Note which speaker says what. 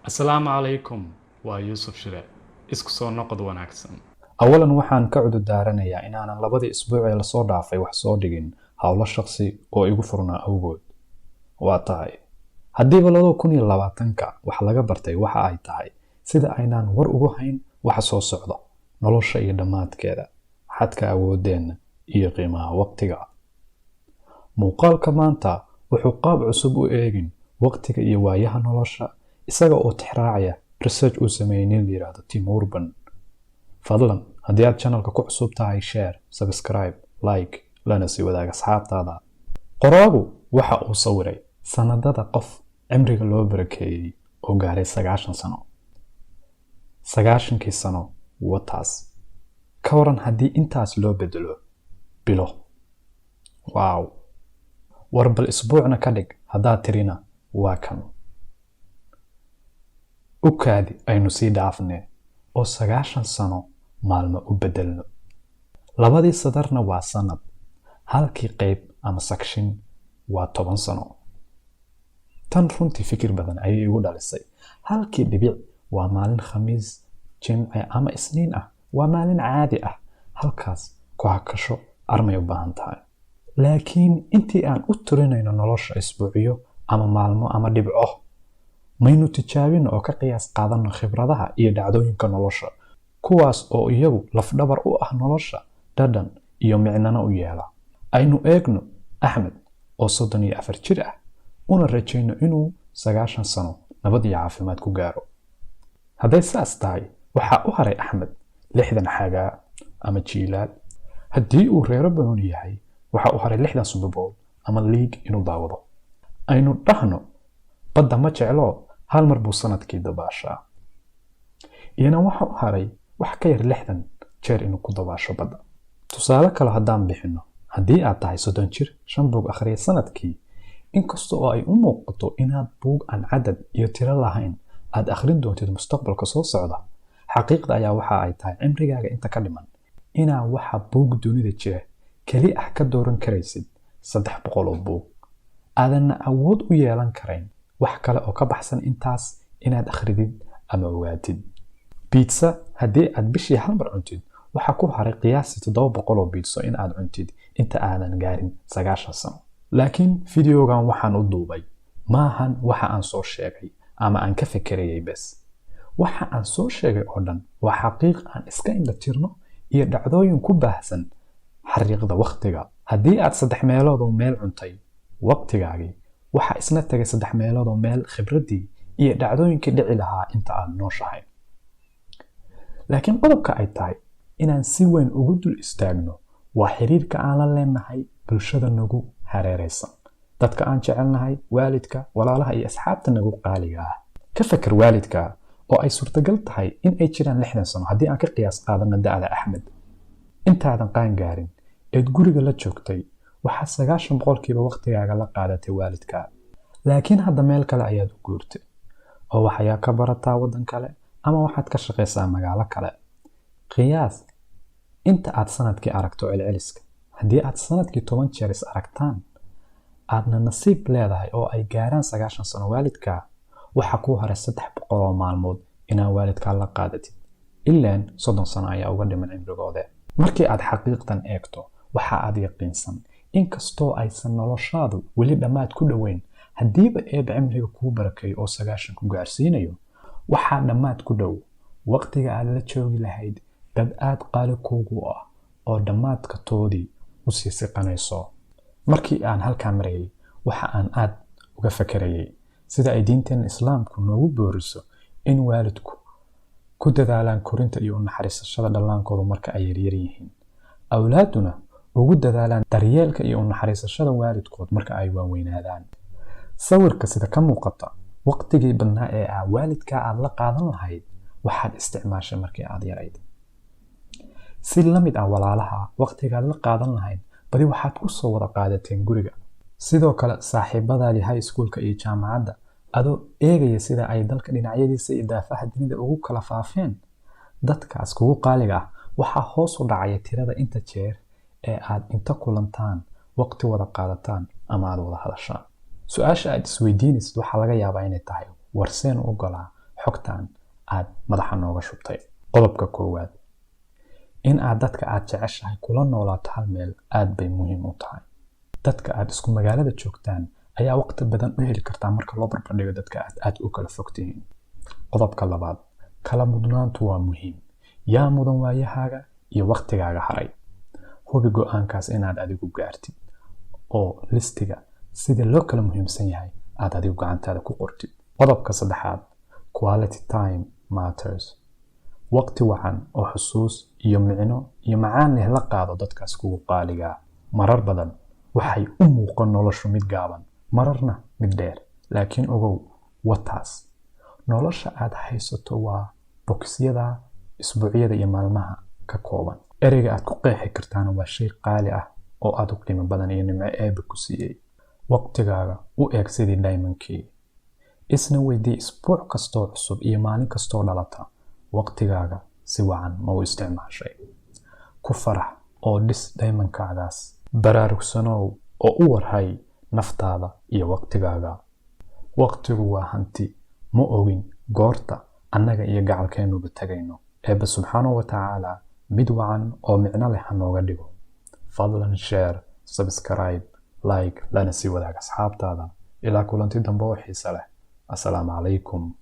Speaker 1: Asalaamu calaykum, waa Yuusuf Shire. Isku soo noqod wanaagsan.
Speaker 2: awalan waxaan ka cududaaranayaa inaanan labadii isbuuc ee lasoo dhaafay wax soo dhigin howlo shaqsi oo igu furnaa awgood. Waa tahay haddiiba 2020ka wax laga bartay waxa ay tahay sida aynaan war ugu hayn waxa soo socda, nolosha iyo dhammaadkeeda, xadka awoodeenna iyo qiimaha waqtiga. Muuqaalka maanta wuxuu qaab cusub u eegin waqtiga iyo waayaha nolosha isaga oo tixraacaya research uu sameeyay nin la yiraahdo Tim Urban. fadlan haddii aad channelka ku cusub tahay share, subscribe, like lana sii wadaaga asxaabtaada. qoraagu waxa uu sawiray sanadada qof cimriga loo barakeeyay oo gaaray 90 sano. 90kii sano wataas ka waran haddii intaas loo bedelo bilo. wow, war bal isbuucna ka dhig haddaad tirina waa kan. u kaadi aynu sii dhaafnee oo 90 sano maalmo u bedelno. labadii sadarna waa sanad, halkii qayb ama section waa 10 sano. tan runtii fikir badan ayay igu dhalisay. halkii dhibic waa maalin khamiis, jimce ama isniin ah, waa maalin caadi ah. halkaas ku hakasho armay u baahan tahay. laakiin intii aan u turinayno nolosha isbuuciyo ama maalmo ama dhibco, maynu tijaabino oo ka qiyaas qaadano khibradaha iyo dhacdooyinka nolosha, kuwaas oo iyagu lafdhabar u ah nolosha, dhadhan iyo micnana u yeela. aynu eegno Axmed oo 34 jir ah, una rajayno inuu 90 sano nabad iyo caafimaad ku gaaro. hadday saas tahay waxaa u haray Axmed 60 xagaa ama jiilaal. haddii uu reero banooni yahay waxaa u haray 60 Super Bowl ama league inuu daawado. aynu dhahno badda ma jeclo, hal mar buu sanadkii dabaashaa. iyana waxa u haray wax ka yar 60 jeer inuu ku dabaasho badda. tusaale kale haddaan bixino, haddii aad tahay 30 jir 5 buug akhriya sanadkii, inkasta oo ay u muuqato inaad buug aan cadad iyo tiro lahayn aad akhrin doontid mustaqbalka soo socda, xaqiiqda ayaa waxa ay tahay cimrigaaga inta ka dhiman inaa waxa buug dunida jira keli ah ka dooran karaysid 300 oo buug. aadanna awood u yeelan karayn wax kale oo ka baxsan intaas inaad akhridid ama ogaatid. pizza haddii aad bishii hal mar cuntid waxa ku haray qiyaastii 700 oo pizza in aad cuntid inta aadan gaarin 90 sano. laakiin fideogan waxaan u duubay maahan waxa aan soo sheegay ama aan ka fekerayay bes. waxa aan soo sheegay oo dhan waa xaqiiq aan iska indha tirno iyo dhacdooyin ku baahsan xariiqda waqtiga. haddii aad 3 meelood oo meel cuntay waqtigaagii, waxa isna tagay 3 meelood oo meel khibradii iyo dhacdooyinkii dhici lahaa inta aad nooshahay. laakiin qodobka ay tahay inaan si weyn ugu dul istaagno waa xiriirka aan la leenahay bulshada nagu hareeraysan, dadka aan jecelnahay, waalidka, walaalaha iyo asxaabta nagu qaaliga ah. ka fakar waalidka oo ay suurtagal tahay in ay jiraan 60 sano haddii aan ka qiyaas qaadano da'da Axmed. intaadan qaan gaarin eed guriga la joogtay waxaa 90% waqtigaaga la qaadatay waalidka. laakiin hadda meel kale ayaad u guurtay oo waxayaa ka barataa waddan kale ama waxaad ka shaqaysaa magaalo kale. qiyaas inta aad sanadkii aragto celceliska. haddii aad sanadkii 10 jeer is aragtaan, aadna nasiib leedahay oo ay gaaraan 90 sano waalidka, waxa ku haray 300 oo maalmood inaa waalidka la qaadatid. ilaan 30 sano ayaa uga dhiman cimrigooda. markii aad xaqiiqtan eegto, waxa aad yaqiinsan inkastoo aysan noloshaadu weli dhammaad ku dhoweyn, haddiiba eeb cimriga kuu barakeeyo oo 90 ku gaarsiinayo, waxaa dhammaad ku dhow waqtiga aad la joogi lahayd dad aad qaali kuugu ah oo dhammaadka toodii u sii siqanayso. markii aan halkaa marayay waxa aan aad uga fakarayay sida ay diinteena islaamku noogu booriso in waalidku ku dadaalaan korinta iyo naxariisashada dhallaankooda marka ay yaryar yihiin, awlaaduna ugu dadaalaan daryeelka iyo naxariisashada waalidkood marka ay waaweynaadaan. sawirka sida ka muuqata, waqtigii badnaa ee waalidka aad la qaadan lahayd waxaad isticmaashay markii aad yarayd. si la mid ah walaalaha, waqtigaad la qaadan lahayd badi waxaad ku soo wada qaadateen guriga. sidoo kale saaxiibadaadii high schoolka iyo jaamacadda, adoo eegaya sida ay dalka dhinacyadiisa iyo daafaha dunida ugu kala faafeen, dadkaas kugu qaaliga ah waxaa hoos u dhacaya tirada inta jeer ee aad inta kulantaan, waqti wada qaadataan ama aad wada hadashaan. su-aasha aad isweydiinaysid waxaa laga yaabaa inay tahay warseen u ogolaa xogtan aad madaxa nooga shubtay. Qodobka koowaad, in aad dadka aad jeceshahay kula noolaato hal meel aad bay muhiim u tahay. Dadka aad isku magaalada joogtaan ayaa waqti badan u heli kartaa marka loo barbardhigo dadka aad u kala fog tihiin. Qodobka labaad, kala mudnaantu waa muhiim. Yaa mudan waayahaaga iyo waqtigaaga haray. Hubi go'aankaas inaad adigu gaartid oo listiga sida loo kala muhiimsan yahay aad adigu gacantaada ku qortid. Qodobka saddexaad, quality time matters. Waqti wacan oo xusuus iyo micno iyo macaan leh la qaado dadkaas kugu qaaliga. Marar badan waxay u muuqan noloshu mid gaaban, mararna mid dheer. Laakiin ogow, wataas nolosha aad haysato waa bokisyada isbuucyada iyo maalmaha ka kooban. Ereyga aad ku qeexi kartaana waa shay qaali ah oo aad u qiimo badan iyo nimco Eebbe ku siiyey. Waqtigaaga u eeg sidii diamond-kii. Isna weydii isbuuc kastoo cusub iyo maalin kastoo dhalata, waqtigaaga si wacan ma u isticmaashay. Ku farax oo dhis diamond-kaagaas. Baraarugsanow oo u warhay naftaada iyo waqtigaaga. Waqtigu waa hanti, ma ogin goorta annaga iyo gacalkeennuba tagayno. Eebbe subxaanahu wa tacaala mid wacan oo micno leh ha nooga dhigo. Fadlan share, subscribe, like lana sii wadaag asxaabtaada. Ilaa kulanti dambe oo xiiso leh. Assalaamu calaykum.